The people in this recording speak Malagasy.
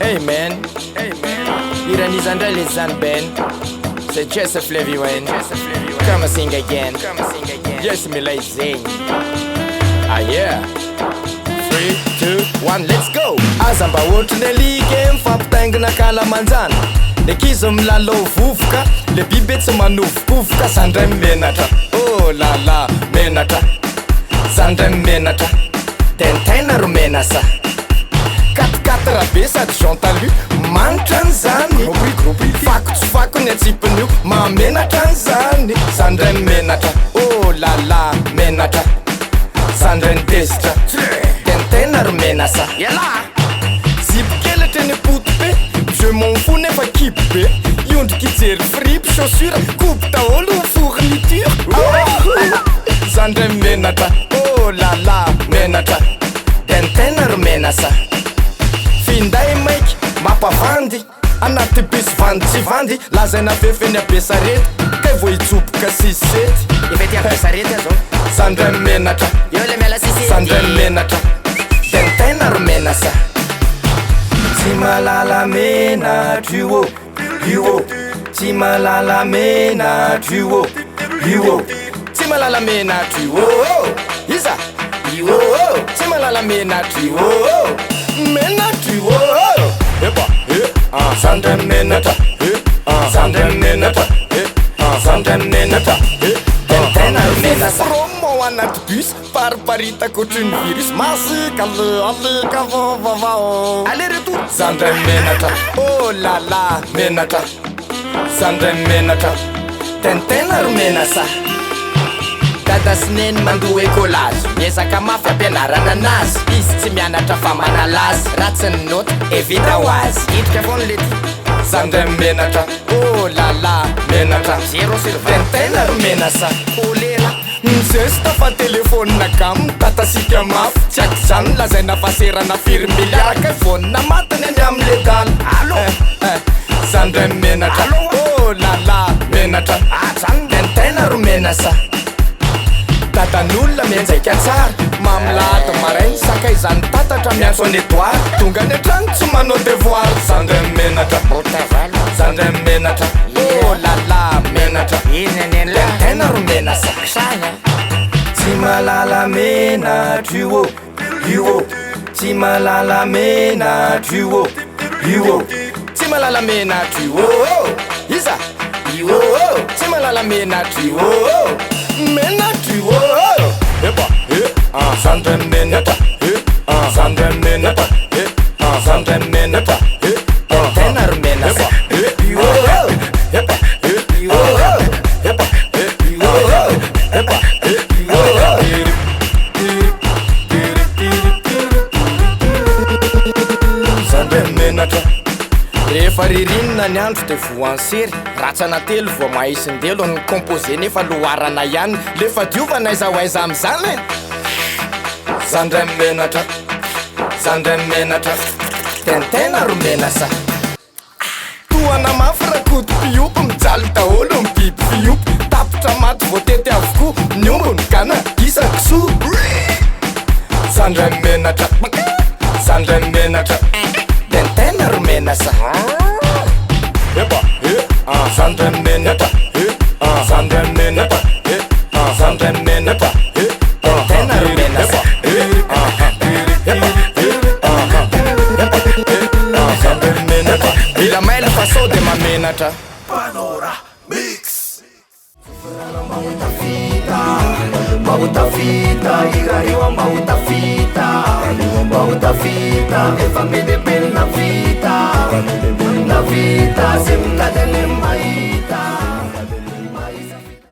Amen. Iranizandra Lizan Ben. Say Joseph Levy Wayne. Come and sing again. Yes, me like sing. Ah yeah. 3, 2, 1, let's go. Azamba otrine lige mifampitaingina kalamanjana. Le kizo milalo vovoka, le biby tsy manovokovoka. Zandray menatra, oh la la, menatra. Zandray menatra, tentaina ro menasa. Katikatra be sady Jean-Talu manitra an'izany. Fako tsy fako ny atsipiny io, mamenatra an'izany. Zandray menatra, oh la la, menatra. Zandray nitezitra, tentaina ro menasa. Zipy kely poto be, je m'en fous nefa kipy be. Iondriky ijery fripe, chaussure, coupe daholo fourniture. Zandray menatra, oh la la, menatra. Tentaina ro menasa. Finday maiky, mampavandy anaty bus vandy tsy vandy. Lazaina fefeny abe sarety, kay vo hitsoboka sisety. Ivety abe sarety azo. Zandray menatra, Io le miala sisety. Zandray menatra, tentaina ro menasa. Tsy malala menatra io io. Tsy malala menatra io io. Tsy malala menatra io. Iza io. Tsy malala menatra io. Menatra io. Epa Zandray menatra, Zandray menatra, Zandray menatra, tentaina ro menasa. Promo anaty bus, pariparitako otriny virus. Masika aleka vavao. Aller retour. Zandray menatra, oh la la, menatra. Zandray menatra, tentaina ro menasa. Dada sy neny mandoa écolage, miezaka mafy ampianarana anazy. Izy tsy mianatra fa manalazy, ratsy ny note evita ho azy. Hiditra foana lety. Zandray menatra, oh la la, menatra. 0/20. Tentaina ro menasa. Olena. Mizesta fa telefonina gam, tatasika mafy. Tsy aiky zany lazaina faserana firy miliaraka. Vonina matiny any amle dala. Allo. Zandray menatra, oh la la, menatra. Zany tentaina ro menasa. Dadan'olona mianjaika tsara, mamilahatra marainy sakay zany tatatra miantso any étoile. Tonga any an-trano tsy manao devoir. Zandray menatra, Zandray menatra, oh la la, menatra. Tentaina ro menasa. Tsy malala menatra io io. Tsy malala menatra io io. Tsy malala menatra io. Iza io. Tsy malala menatra io. Menatra io. Epa Zandray menatra, Zandray menatra, Zandray menatra, tentaina ro menasa. Zandray menatra. Rehefa ririnina ny andro de voansery, ratsana telo vo mahisindelo ny composé nefa loharana ihany. Lefa diovana aiza ho aiza am'izany. Zandray menatra, Zandray menatra, tentaina ro menasa. Toana mafy rakoto fiompy, mijaly daholo mibiby fiompy. Tapitra maty voatety avokoa, ny ombony gana isa-kisoa. Zandray menatra, Zandray menatra, tentaina ro menasa. Epa Zandray menatra, Zandray menatra, Zandray menatra, tentaina ro menasa. Zandray menatra, mila maila fa sao de mamenatra. Panora Mix. Mautafita, igariwa mautafita, efa medepele na vita, semngadene